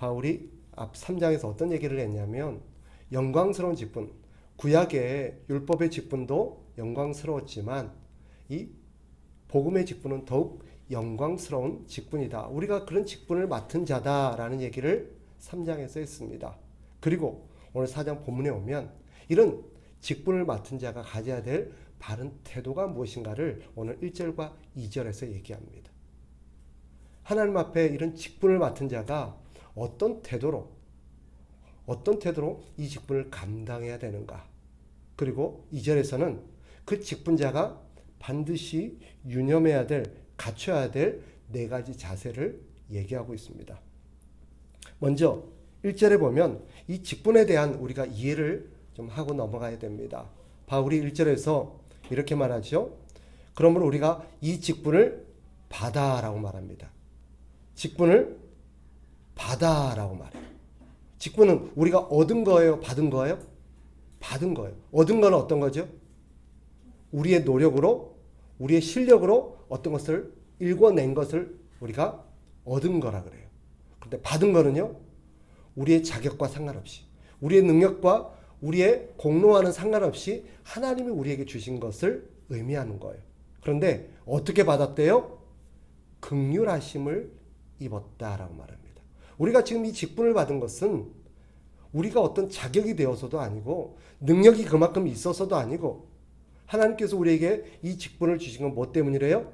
바울이 앞 3장에서 어떤 얘기를 했냐면 영광스러운 직분, 구약의 율법의 직분도 영광스러웠지만 이 복음의 직분은 더욱 영광스러운 직분이다. 우리가 그런 직분을 맡은 자다라는 얘기를 3장에서 했습니다. 그리고 오늘 4장 본문에 오면 이런 직분을 맡은 자가 가져야 될 바른 태도가 무엇인가를 오늘 1절과 2절에서 얘기합니다. 하나님 앞에 이런 직분을 맡은 자가 어떤 태도로 이 직분을 감당해야 되는가. 그리고 2절에서는 그 직분자가 반드시 유념해야 될, 갖춰야 될 4가지 자세를 얘기하고 있습니다. 먼저 1절에 보면 이 직분에 대한 우리가 이해를 좀 하고 넘어가야 됩니다. 바울이 1절에서 이렇게 말하죠. 그러므로 우리가 이 직분을 받아라고 말합니다. 직분을 받아라고 말해요. 직분은 우리가 얻은 거예요? 받은 거예요? 받은 거예요. 얻은 건 어떤 거죠? 우리의 노력으로, 우리의 실력으로 어떤 것을 일궈낸 것을 우리가 얻은 거라 그래요. 그런데 받은 거는요, 우리의 자격과 상관없이, 우리의 능력과 우리의 공로와는 상관없이 하나님이 우리에게 주신 것을 의미하는 거예요. 그런데 어떻게 받았대요? 긍휼하심을 입었다라고 말합니다. 우리가 지금 이 직분을 받은 것은 우리가 어떤 자격이 되어서도 아니고 능력이 그만큼 있어서도 아니고 하나님께서 우리에게 이 직분을 주신 건 뭐 때문이래요?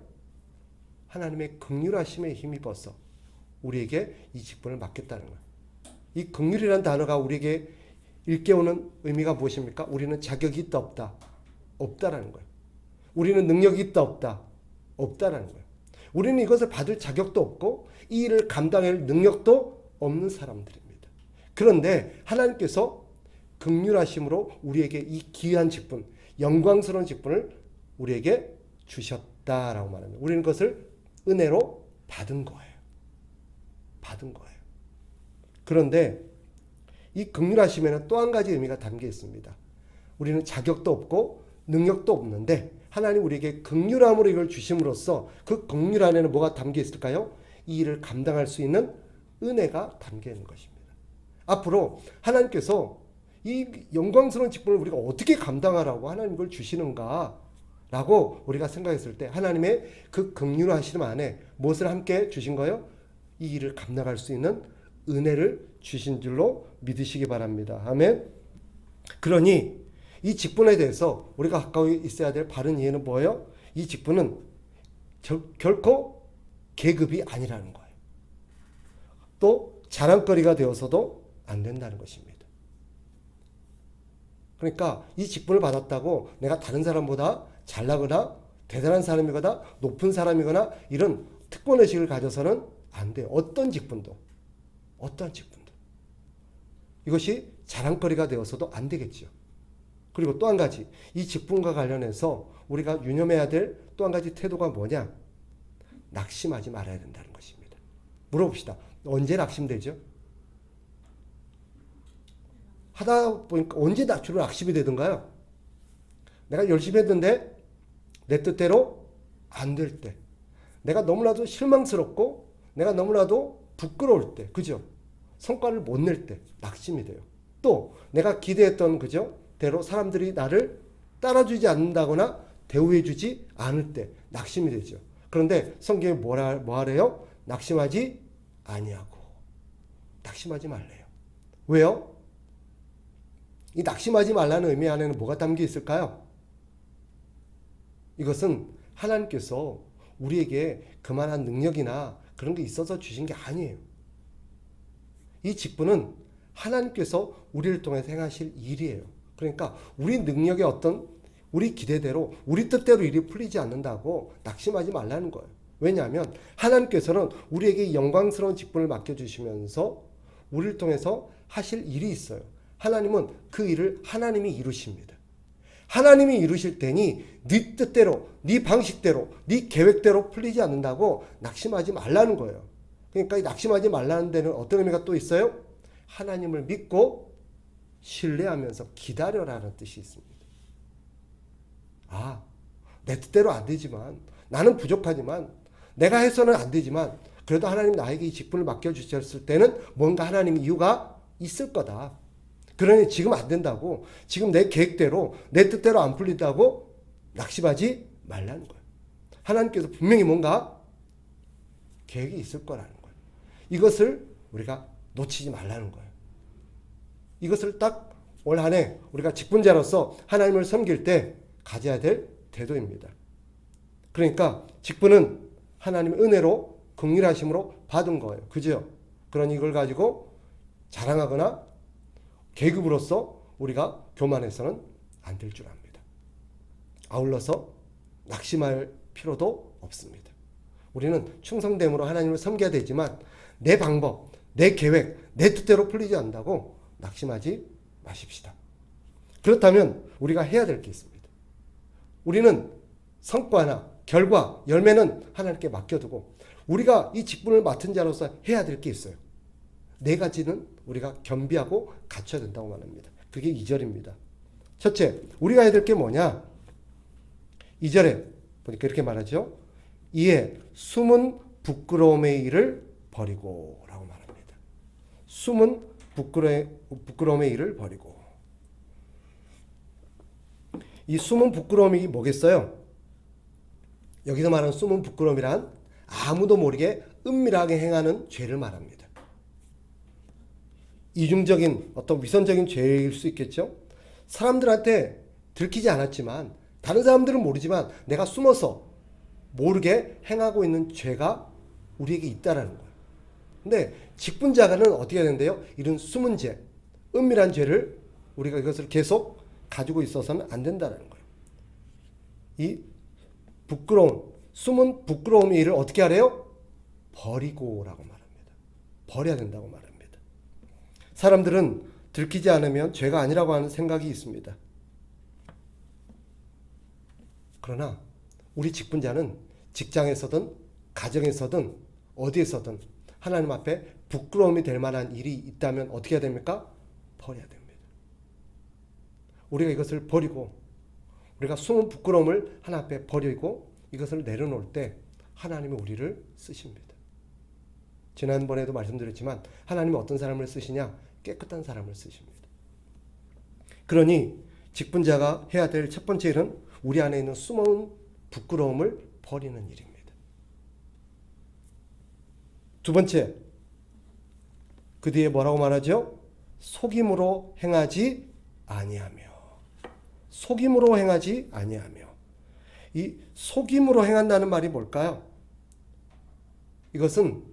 하나님의 긍휼하심에 힘입어서 우리에게 이 직분을 맡겼다는 거예요. 이 긍휼이라는 단어가 우리에게 일깨우는 의미가 무엇입니까? 우리는 자격이 있다 없다? 없다라는 거예요. 우리는 능력이 있다 없다? 없다라는 거예요. 우리는 이것을 받을 자격도 없고 이 일을 감당할 능력도 없는 사람들입니다. 그런데 하나님께서 긍휼하심으로 우리에게 이 귀한 직분, 영광스러운 직분을 우리에게 주셨다라고 말합니다. 우리는 그것을 은혜로 받은 거예요. 받은 거예요. 그런데 이 긍휼하심에는 또 한 가지 의미가 담겨 있습니다. 우리는 자격도 없고 능력도 없는데 하나님 우리에게 긍휼함으로 이걸 주심으로써 그 긍휼 안에는 뭐가 담겨 있을까요? 이 일을 감당할 수 있는 은혜가 담겨 있는 것입니다. 앞으로 하나님께서 이 영광스러운 직분을 우리가 어떻게 감당하라고 하나님 걸 주시는가 라고 우리가 생각했을 때 하나님의 그 긍휼하심 안에 무엇을 함께 주신 거예요? 이 일을 감당할 수 있는 은혜를 주신 줄로 믿으시기 바랍니다. 아멘. 그러니 이 직분에 대해서 우리가 가까이 있어야 될 바른 이해는 뭐예요? 이 직분은 결코 계급이 아니라는 거예요. 또 자랑거리가 되어서도 안 된다는 것입니다. 그러니까 이 직분을 받았다고 내가 다른 사람보다 잘나거나 대단한 사람이거나 높은 사람이거나 이런 특권의식을 가져서는 안 돼요. 어떤 직분도. 이것이 자랑거리가 되어서도 안 되겠죠. 그리고 또 한 가지, 이 직분과 관련해서 우리가 유념해야 될 또 한 가지 태도가 뭐냐? 낙심하지 말아야 된다는 것입니다. 물어봅시다. 언제 낙심되죠? 하다 보니까 언제 주로 낙심이 되던가요? 내가 열심히 했는데 내 뜻대로 안 될 때, 내가 너무나도 실망스럽고 내가 너무나도 부끄러울 때, 그죠? 성과를 못 낼 때 낙심이 돼요. 또 내가 기대했던 대로 사람들이 나를 따라주지 않는다거나 대우해주지 않을 때 낙심이 되죠. 그런데 성경에 뭐 하래요? 낙심하지 아니하고. 낙심하지 말래요. 왜요? 이 낙심하지 말라는 의미 안에는 뭐가 담겨 있을까요? 이것은 하나님께서 우리에게 그만한 능력이나 그런 게 있어서 주신 게 아니에요. 이 직분은 하나님께서 우리를 통해서 행하실 일이에요. 그러니까 우리 능력의 우리 기대대로 우리 뜻대로 일이 풀리지 않는다고 낙심하지 말라는 거예요. 왜냐하면 하나님께서는 우리에게 영광스러운 직분을 맡겨주시면서 우리를 통해서 하실 일이 있어요. 하나님은 그 일을 하나님이 이루십니다. 하나님이 이루실 테니 네 뜻대로, 네 방식대로, 네 계획대로 풀리지 않는다고 낙심하지 말라는 거예요. 그러니까 이 낙심하지 말라는 데는 어떤 의미가 또 있어요? 하나님을 믿고 신뢰하면서 기다려라는 뜻이 있습니다. 내 뜻대로 안 되지만, 나는 부족하지만, 내가 해서는 안 되지만 그래도 하나님 나에게 이 직분을 맡겨주셨을 때는 뭔가 하나님 이유가 있을 거다. 그러니 지금 안 된다고, 지금 내 계획대로 내 뜻대로 안 풀린다고 낙심하지 말라는 거예요. 하나님께서 분명히 뭔가 계획이 있을 거라는 거예요. 이것을 우리가 놓치지 말라는 거예요. 이것을 딱 올 한 해 우리가 직분자로서 하나님을 섬길 때 가져야 될 태도입니다. 그러니까 직분은 하나님의 은혜로 긍휼하심으로 받은 거예요. 그죠? 그러니 이걸 가지고 자랑하거나 계급으로서 우리가 교만해서는 안 될 줄 압니다. 아울러서 낙심할 필요도 없습니다. 우리는 충성됨으로 하나님을 섬겨야 되지만 내 방법, 내 계획, 내 뜻대로 풀리지 않는다고 낙심하지 마십시다. 그렇다면 우리가 해야 될 게 있습니다. 우리는 성과나 결과, 열매는 하나님께 맡겨두고 우리가 이 직분을 맡은 자로서 해야 될 게 있어요. 네 가지는 우리가 겸비하고 갖춰야 된다고 말합니다. 그게 2절입니다. 첫째, 우리가 해야 될 게 뭐냐? 2절에 보니까 이렇게 말하죠. 이에 숨은 부끄러움의 일을 버리고 라고 말합니다. 숨은 부끄러움의 일을 버리고. 이 숨은 부끄러움이 뭐겠어요? 여기서 말하는 숨은 부끄러움이란 아무도 모르게 은밀하게 행하는 죄를 말합니다. 이중적인 어떤 위선적인 죄일 수 있겠죠. 사람들한테 들키지 않았지만 다른 사람들은 모르지만 내가 숨어서 모르게 행하고 있는 죄가 우리에게 있다라는 거예요. 근데 직분자가는 어떻게 되는데요? 이런 숨은 죄, 은밀한 죄를 우리가 이것을 계속 가지고 있어서는 안 된다는 거예요. 이 부끄러움, 숨은 부끄러움의 일을 어떻게 하래요? 버리고라고 말합니다. 버려야 된다고 말합니다. 사람들은 들키지 않으면 죄가 아니라고 하는 생각이 있습니다. 그러나 우리 직분자는 직장에서든 가정에서든 어디에서든 하나님 앞에 부끄러움이 될 만한 일이 있다면 어떻게 해야 됩니까? 버려야 됩니다. 우리가 이것을 버리고 우리가 숨은 부끄러움을 하나님 앞에 버리고 이것을 내려놓을 때 하나님이 우리를 쓰십니다. 지난번에도 말씀드렸지만 하나님이 어떤 사람을 쓰시냐? 깨끗한 사람을 쓰십니다. 그러니 직분자가 해야 될 첫 번째 일은 우리 안에 있는 숨은 부끄러움을 버리는 일입니다. 두 번째, 그 뒤에 뭐라고 말하죠? 속임으로 행하지 아니하며. 속임으로 행하지 아니하며. 이 속임으로 행한다는 말이 뭘까요? 이것은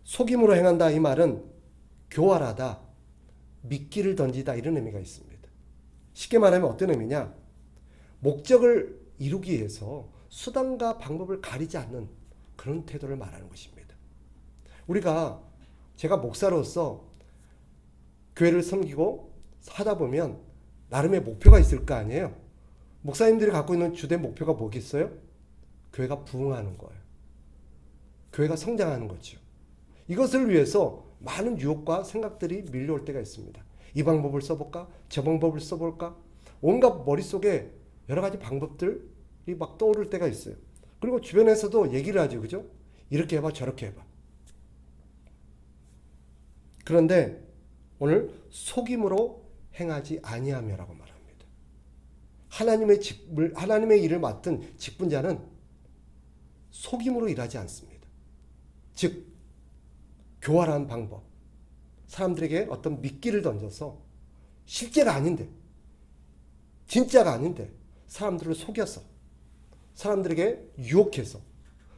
속임으로 행한다 이 말은 교활하다, 미끼를 던지다 이런 의미가 있습니다. 쉽게 말하면 어떤 의미냐? 목적을 이루기 위해서 수단과 방법을 가리지 않는 그런 태도를 말하는 것입니다. 제가 목사로서 교회를 섬기고 하다 보면 나름의 목표가 있을 거 아니에요. 목사님들이 갖고 있는 주된 목표가 뭐겠어요? 교회가 부흥하는 거예요. 교회가 성장하는 거죠. 이것을 위해서 많은 유혹과 생각들이 밀려올 때가 있습니다. 이 방법을 써볼까? 저 방법을 써볼까? 온갖 머릿속에 여러 가지 방법들이 막 떠오를 때가 있어요. 그리고 주변에서도 얘기를 하죠. 그죠? 이렇게 해봐, 저렇게 해봐. 그런데 오늘 속임으로 행하지 아니하며라고 말합니다. 하나님의 일을 맡은 직분자는 속임으로 일하지 않습니다. 즉 교활한 방법, 사람들에게 어떤 미끼를 던져서 실제가 아닌데, 진짜가 아닌데 사람들을 속여서 사람들에게 유혹해서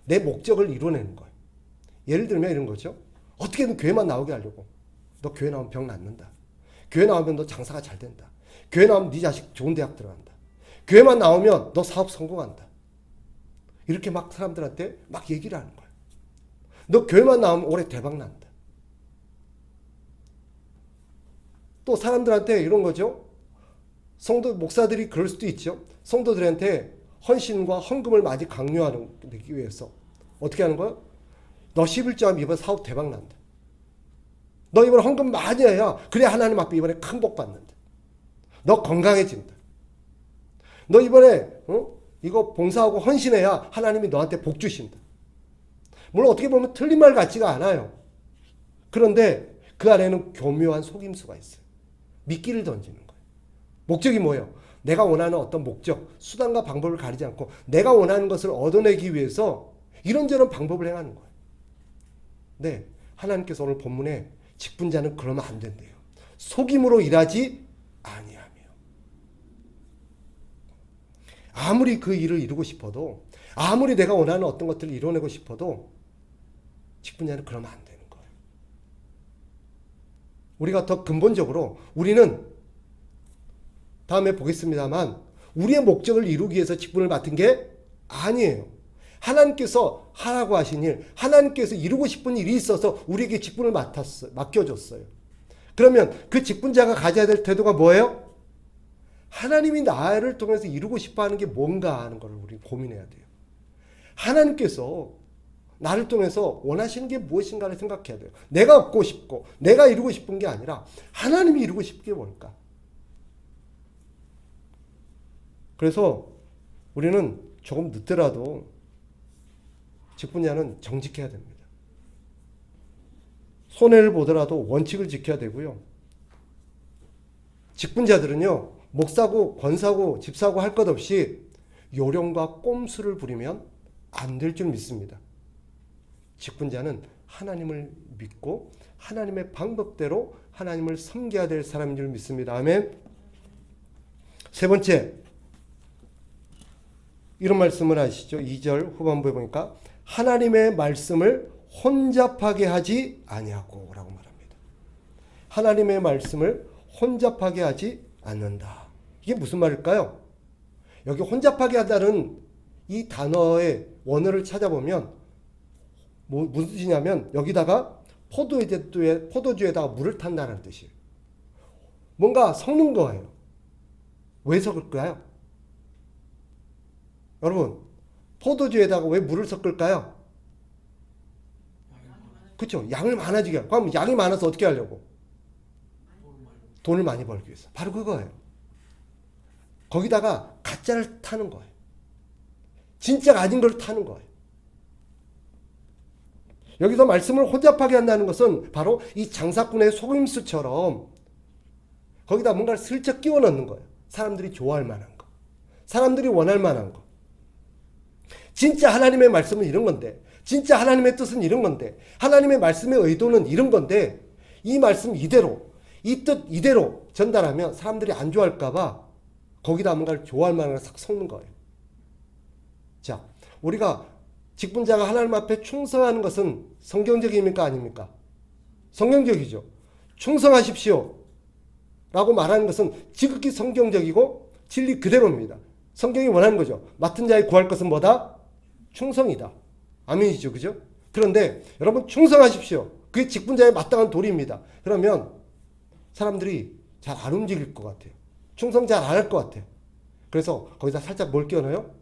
내 목적을 이뤄내는 거예요. 예를 들면 이런 거죠. 어떻게든 교회만 나오게 하려고. 너 교회 나오면 병 낫는다. 교회 나오면 너 장사가 잘 된다. 교회 나오면 네 자식 좋은 대학 들어간다. 교회만 나오면 너 사업 성공한다. 이렇게 막 사람들한테 막 얘기를 하는 거예요. 너 교회만 나오면 올해 대박 난다. 또 사람들한테 이런 거죠. 목사들이 그럴 수도 있죠. 성도들한테 헌신과 헌금을 많이 강요하기 위해서 어떻게 하는 거야? 너 11조 하면 이번에 사업 대박 난다. 너 이번에 헌금 많이 해야 그래야 하나님 앞에 이번에 큰 복 받는다. 너 건강해진다. 너 이번에 이거 봉사하고 헌신해야 하나님이 너한테 복 주신다. 물론 어떻게 보면 틀린 말 같지가 않아요. 그런데 그 안에는 교묘한 속임수가 있어요. 미끼를 던지는 거예요. 목적이 뭐예요? 내가 원하는 어떤 목적, 수단과 방법을 가리지 않고 내가 원하는 것을 얻어내기 위해서 이런저런 방법을 행하는 거예요. 네, 하나님께서 오늘 본문에 직분자는 그러면 안 된대요. 속임으로 일하지 아니하며. 아무리 그 일을 이루고 싶어도, 아무리 내가 원하는 어떤 것들을 이뤄내고 싶어도 직분자는 그러면 안 되는 거예요. 우리가 더 근본적으로 우리는 다음에 보겠습니다만 우리의 목적을 이루기 위해서 직분을 맡은 게 아니에요. 하나님께서 하라고 하신 일, 하나님께서 이루고 싶은 일이 있어서 우리에게 직분을 맡겨줬어요. 그러면 그 직분자가 가져야 될 태도가 뭐예요? 하나님이 나를 통해서 이루고 싶어 하는 게 뭔가 하는 걸 우리 고민해야 돼요. 하나님께서 나를 통해서 원하시는 게 무엇인가를 생각해야 돼요. 내가 얻고 싶고 내가 이루고 싶은 게 아니라 하나님이 이루고 싶은 게 뭘까? 그래서 우리는 조금 늦더라도 직분자는 정직해야 됩니다. 손해를 보더라도 원칙을 지켜야 되고요. 직분자들은요, 목사고 권사고 집사고 할 것 없이 요령과 꼼수를 부리면 안 될 줄 믿습니다. 직분자는 하나님을 믿고 하나님의 방법대로 하나님을 섬겨야 될 사람인 줄 믿습니다. 아멘. 세 번째, 이런 말씀을 하시죠. 2절 후반부에 보니까 하나님의 말씀을 혼잡하게 하지 아니하고 라고 말합니다. 하나님의 말씀을 혼잡하게 하지 않는다. 이게 무슨 말일까요? 여기 혼잡하게 하다는 이 단어의 원어를 찾아보면 무슨 뜻이냐면 여기다가 포도주에다가 물을 탄다는 뜻이에요. 뭔가 섞는 거예요. 왜 섞을까요? 여러분, 포도주에다가 왜 물을 섞을까요? 그렇죠. 양을 많아지게 하고. 그럼 양이 많아서 어떻게 하려고? 돈을 많이 벌기 위해서. 바로 그거예요. 거기다가 가짜를 타는 거예요. 진짜가 아닌 걸 타는 거예요. 여기서 말씀을 혼잡하게 한다는 것은 바로 이 장사꾼의 속임수처럼 거기다 뭔가를 슬쩍 끼워 넣는 거예요. 사람들이 좋아할 만한 거. 사람들이 원할 만한 거. 진짜 하나님의 말씀은 이런 건데, 진짜 하나님의 뜻은 이런 건데, 하나님의 말씀의 의도는 이런 건데, 이 말씀 이대로, 이 뜻 이대로 전달하면 사람들이 안 좋아할까봐 거기다 뭔가를 좋아할 만한 걸 싹 섞는 거예요. 자, 우리가 직분자가 하나님 앞에 충성하는 것은 성경적입니까? 아닙니까? 성경적이죠. 충성하십시오 라고 말하는 것은 지극히 성경적이고 진리 그대로입니다. 성경이 원하는 거죠. 맡은 자의 구할 것은 뭐다? 충성이다. 아멘이죠. 그죠? 그런데 여러분 충성하십시오. 그게 직분자의 마땅한 도리입니다. 그러면 사람들이 잘 안 움직일 것 같아요. 충성 잘 안 할 것 같아요. 그래서 거기다 살짝 뭘 끼워넣어요?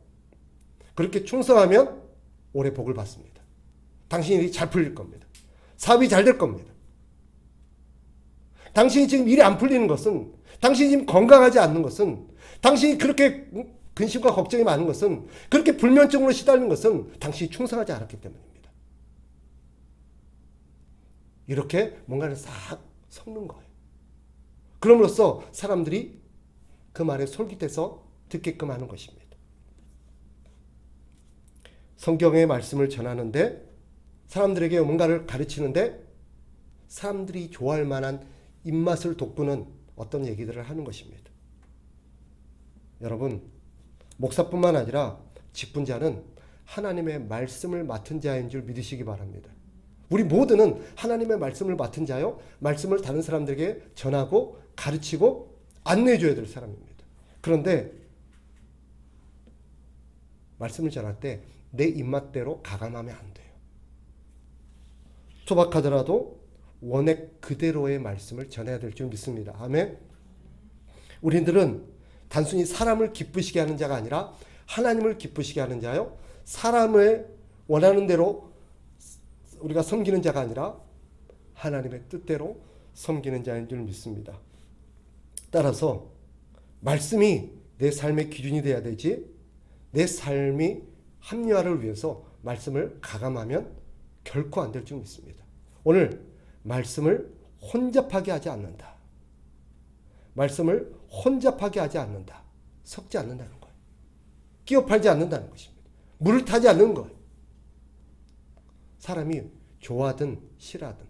그렇게 충성하면 오래 복을 받습니다. 당신 일이 잘 풀릴 겁니다. 사업이 잘 될 겁니다. 당신이 지금 일이 안 풀리는 것은, 당신이 지금 건강하지 않는 것은, 당신이 그렇게 근심과 걱정이 많은 것은, 그렇게 불면증으로 시달리는 것은 당신이 충성하지 않았기 때문입니다. 이렇게 뭔가를 싹 섞는 거예요. 그럼으로써 사람들이 그 말에 솔깃해서 듣게끔 하는 것입니다. 성경의 말씀을 전하는데, 사람들에게 뭔가를 가르치는데 사람들이 좋아할 만한 입맛을 돋구는 어떤 얘기들을 하는 것입니다. 여러분, 목사뿐만 아니라 직분자는 하나님의 말씀을 맡은 자인 줄 믿으시기 바랍니다. 우리 모두는 하나님의 말씀을 맡은 자요, 말씀을 다른 사람들에게 전하고 가르치고 안내해 줘야 될 사람입니다. 그런데 말씀을 전할 때 내 입맛대로 가감하면 안 돼요. 소박하더라도 원액 그대로의 말씀을 전해야 될 줄 믿습니다. 아멘. 우리들은 단순히 사람을 기쁘시게 하는 자가 아니라 하나님을 기쁘시게 하는 자요, 사람을 원하는 대로 우리가 섬기는 자가 아니라 하나님의 뜻대로 섬기는 자인 줄 믿습니다. 따라서 말씀이 내 삶의 기준이 돼야 되지, 내 삶이 합리화를 위해서 말씀을 가감하면 결코 안 될 줄 믿습니다. 오늘 말씀을 혼잡하게 하지 않는다. 말씀을 혼잡하게 하지 않는다. 섞지 않는다는 거예요. 끼워 팔지 않는다는 것입니다. 물을 타지 않는 거예요. 사람이 좋아하든 싫어하든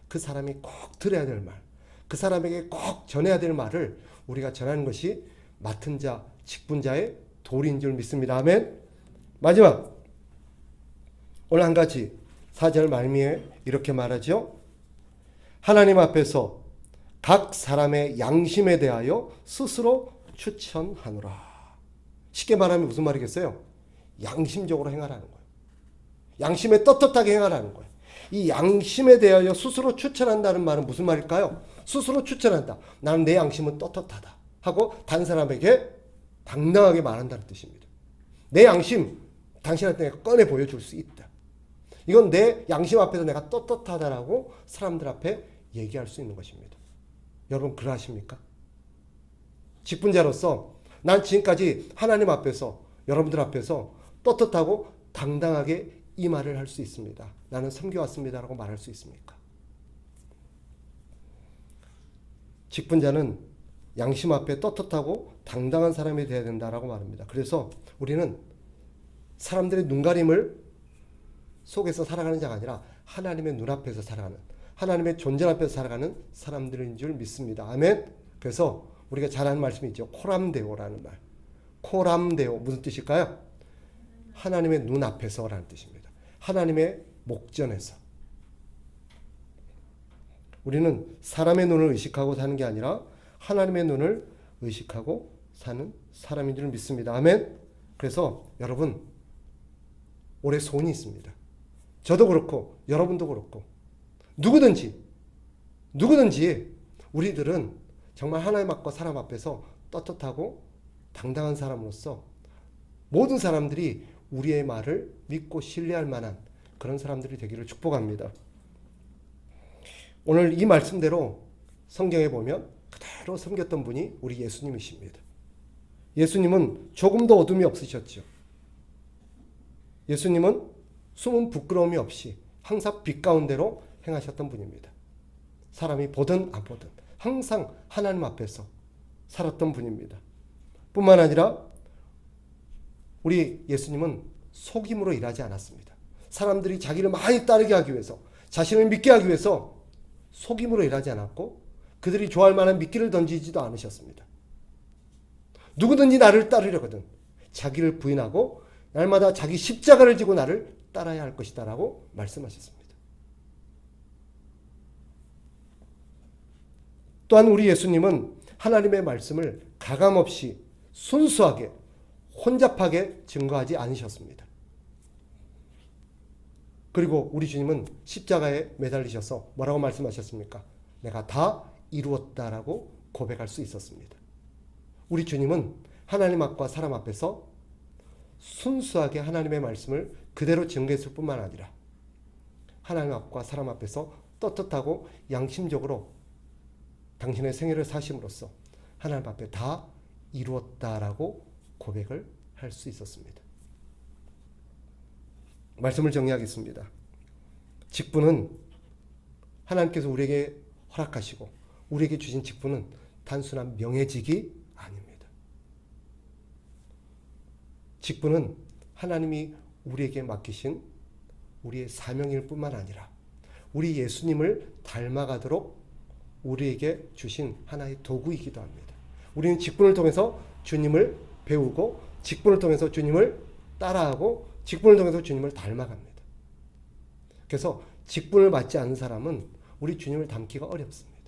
그 사람이 꼭 들어야 될 말, 그 사람에게 꼭 전해야 될 말을 우리가 전하는 것이 맡은 자, 직분자의 도리인 줄 믿습니다. 아멘. 마지막 오늘 한 가지 4절 말미에 이렇게 말하죠. 하나님 앞에서 각 사람의 양심에 대하여 스스로 추천하노라. 쉽게 말하면 무슨 말이겠어요? 양심적으로 행하라는 거예요. 양심에 떳떳하게 행하라는 거예요. 이 양심에 대하여 스스로 추천한다는 말은 무슨 말일까요? 스스로 추천한다. 나는 내 양심은 떳떳하다 하고 다른 사람에게 당당하게 말한다는 뜻입니다. 내 양심 당신한테 내가 꺼내 보여줄 수 있다. 이건 내 양심 앞에서 내가 떳떳하다라고 사람들 앞에 얘기할 수 있는 것입니다. 여러분 그러하십니까? 직분자로서 난 지금까지 하나님 앞에서 여러분들 앞에서 떳떳하고 당당하게 이 말을 할 수 있습니다. 나는 섬겨왔습니다라고 말할 수 있습니까? 직분자는 양심 앞에 떳떳하고 당당한 사람이 되어야 된다라고 말합니다. 그래서 우리는 사람들의 눈가림을 속에서 살아가는 자가 아니라 하나님의 눈앞에서 살아가는, 하나님의 존재 앞에서 살아가는 사람들인 줄 믿습니다. 아멘. 그래서 우리가 잘 아는 말씀이 있죠. 코람데오라는 말. 코람데오 무슨 뜻일까요? 하나님의 눈앞에서라는 뜻입니다. 하나님의 목전에서. 우리는 사람의 눈을 의식하고 사는 게 아니라 하나님의 눈을 의식하고 사는 사람인 줄 믿습니다. 아멘. 그래서 여러분 올해 소원이 있습니다. 저도 그렇고 여러분도 그렇고 누구든지 우리들은 정말 하나님 앞과 사람 앞에서 떳떳하고 당당한 사람으로서 모든 사람들이 우리의 말을 믿고 신뢰할 만한 그런 사람들이 되기를 축복합니다. 오늘 이 말씀대로 성경에 보면 그대로 섬겼던 분이 우리 예수님이십니다. 예수님은 조금도 어둠이 없으셨죠. 예수님은 숨은 부끄러움이 없이 항상 빛 가운데로 행하셨던 분입니다. 사람이 보든 안 보든 항상 하나님 앞에서 살았던 분입니다. 뿐만 아니라 우리 예수님은 속임으로 일하지 않았습니다. 사람들이 자기를 많이 따르게 하기 위해서, 자신을 믿게 하기 위해서 속임으로 일하지 않았고 그들이 좋아할 만한 미끼를 던지지도 않으셨습니다. 누구든지 나를 따르려거든 자기를 부인하고 날마다 자기 십자가를 지고 나를 따라야 할 것이다 라고 말씀하셨습니다. 또한 우리 예수님은 하나님의 말씀을 가감없이 순수하게 혼잡하게 증거하지 않으셨습니다. 그리고 우리 주님은 십자가에 매달리셔서 뭐라고 말씀하셨습니까? 내가 다 이루었다라고 고백할 수 있었습니다. 우리 주님은 하나님 앞과 사람 앞에서 순수하게 하나님의 말씀을 그대로 증거했을 뿐만 아니라 하나님 앞과 사람 앞에서 떳떳하고 양심적으로 당신의 생애를 사심으로써 하나님 앞에 다 이루었다라고 고백을 할 수 있었습니다. 말씀을 정리하겠습니다. 직분은 하나님께서 우리에게 허락하시고 우리에게 주신 직분은 단순한 명예직이 아닙니다. 직분은 하나님이 우리에게 맡기신 우리의 사명일 뿐만 아니라 우리 예수님을 닮아가도록 우리에게 주신 하나의 도구이기도 합니다. 우리는 직분을 통해서 주님을 배우고 직분을 통해서 주님을 따라하고 직분을 통해서 주님을 닮아갑니다. 그래서 직분을 맡지 않은 사람은 우리 주님을 닮기가 어렵습니다.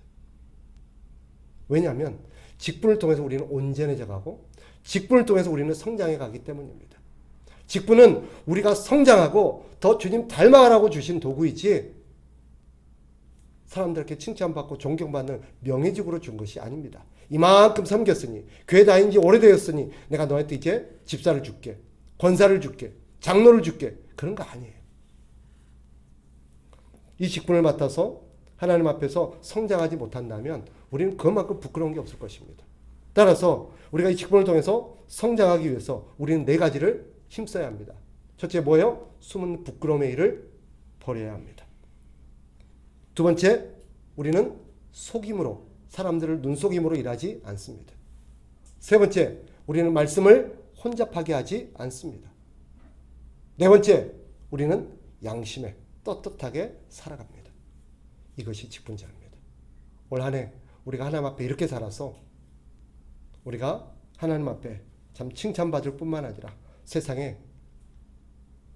왜냐하면 직분을 통해서 우리는 온전해져 가고 직분을 통해서 우리는 성장해 가기 때문입니다. 직분은 우리가 성장하고 더 주님 닮아가라고 주신 도구이지 사람들에게 칭찬받고 존경받는 명예직으로 준 것이 아닙니다. 이만큼 섬겼으니 교회 다닌 지 오래되었으니 내가 너한테 이제 집사를 줄게, 권사를 줄게, 장로를 줄게, 그런 거 아니에요. 이 직분을 맡아서 하나님 앞에서 성장하지 못한다면 우리는 그만큼 부끄러운 게 없을 것입니다. 따라서 우리가 이 직분을 통해서 성장하기 위해서 우리는 4가지를 힘써야 합니다. 첫째 뭐예요? 숨은 부끄러움의 일을 버려야 합니다. 두 번째, 우리는 속임으로, 사람들을 눈속임으로 일하지 않습니다. 세 번째, 우리는 말씀을 혼잡하게 하지 않습니다. 네 번째, 우리는 양심에 떳떳하게 살아갑니다. 이것이 직분자입니다. 올 한 해 우리가 하나님 앞에 이렇게 살아서 우리가 하나님 앞에 참 칭찬받을 뿐만 아니라 세상에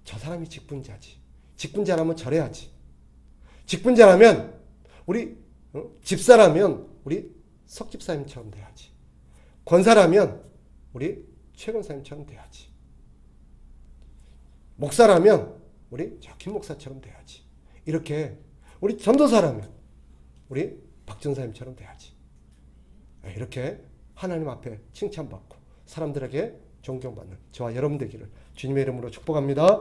저 사람이 직분자지, 직분자라면 저래야지, 직분자라면 우리 집사라면 우리 석집사님처럼 돼야지, 권사라면 우리 최권사님처럼 돼야지, 목사라면 우리 김 목사처럼 돼야지, 이렇게 우리 전도사라면 우리 박전사님처럼 돼야지, 이렇게 하나님 앞에 칭찬받고 사람들에게 존경받는 저와 여러분 되기를 주님의 이름으로 축복합니다.